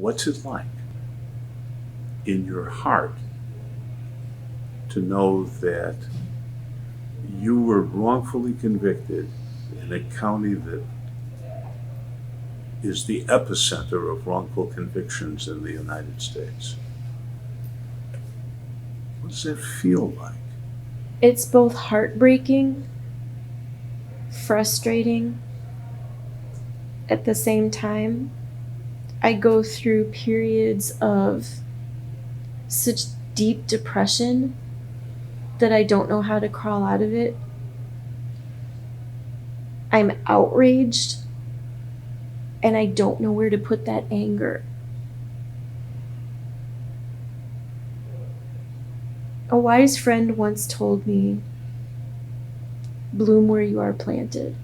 What's it like in your heart to know that you were wrongfully convicted in a county that is the epicenter of wrongful convictions in the United States? What does that feel like? It's both heartbreaking, frustrating at the same time. I go through periods of such deep depression that I don't know how to crawl out of it. I'm outraged and I don't know where to put that anger. A wise friend once told me, bloom where you are planted.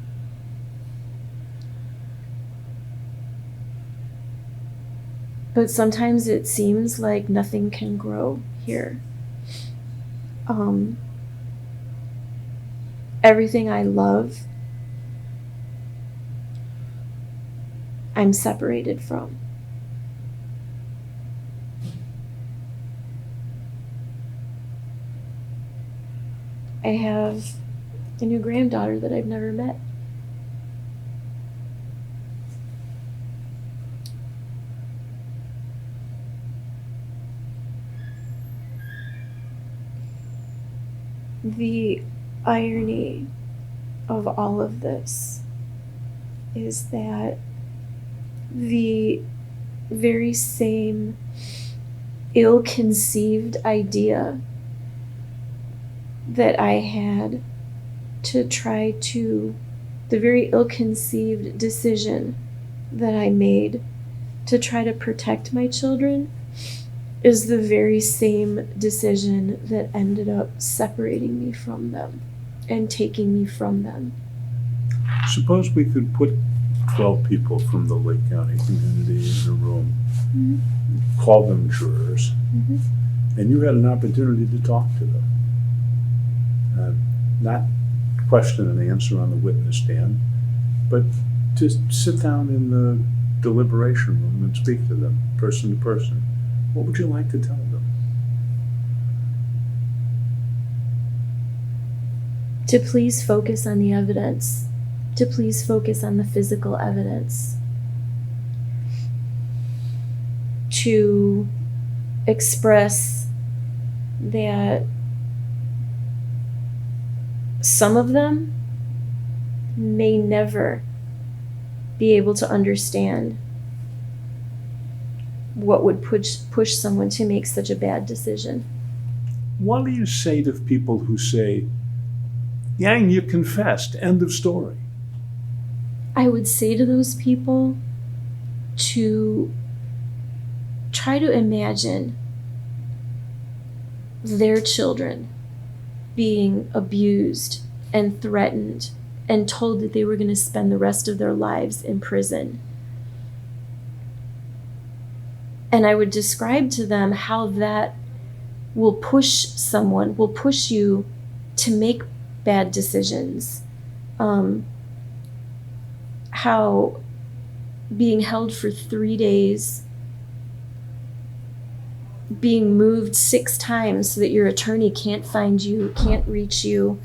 But sometimes it seems like nothing can grow here. Everything I love, I'm separated from. I have a new granddaughter that I've never met. The irony of all of this is that the very same ill-conceived idea that I had to try to, the very ill-conceived decision that I made to try to protect my children is the very same decision that ended up separating me from them and taking me from them. Suppose we could put 12 people from the Lake County community in a room, call them jurors, and you had an opportunity to talk to them. Not question and answer on the witness stand, but to sit down in the deliberation room and speak to them, person to person. What would you like to tell them? To please focus on the evidence, to please focus on the physical evidence, to express that some of them may never be able to understand what would push someone to make such a bad decision. What do you say to people who say, Yang, you confessed, end of story? I would say to those people to try to imagine their children being abused and threatened and told that they were going to spend the rest of their lives in prison. And I would describe to them how that will push someone, will push you to make bad decisions. How being held for 3 days, being moved 6 times so that your attorney can't find you, can't reach you,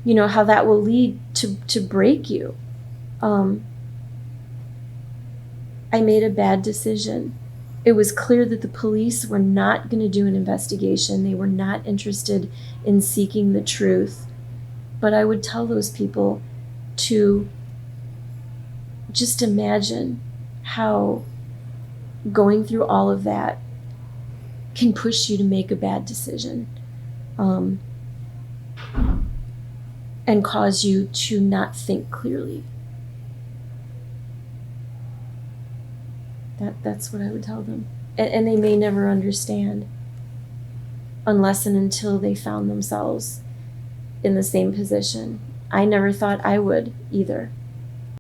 how that will lead to break you. I made a bad decision. It was clear that the police were not going to do an investigation. They were not interested in seeking the truth. But I would tell those people to just imagine how going through all of that can push you to make a bad decision, and cause you to not think clearly. That's what I would tell them. And they may never understand unless and until they found themselves in the same position. I never thought I would either.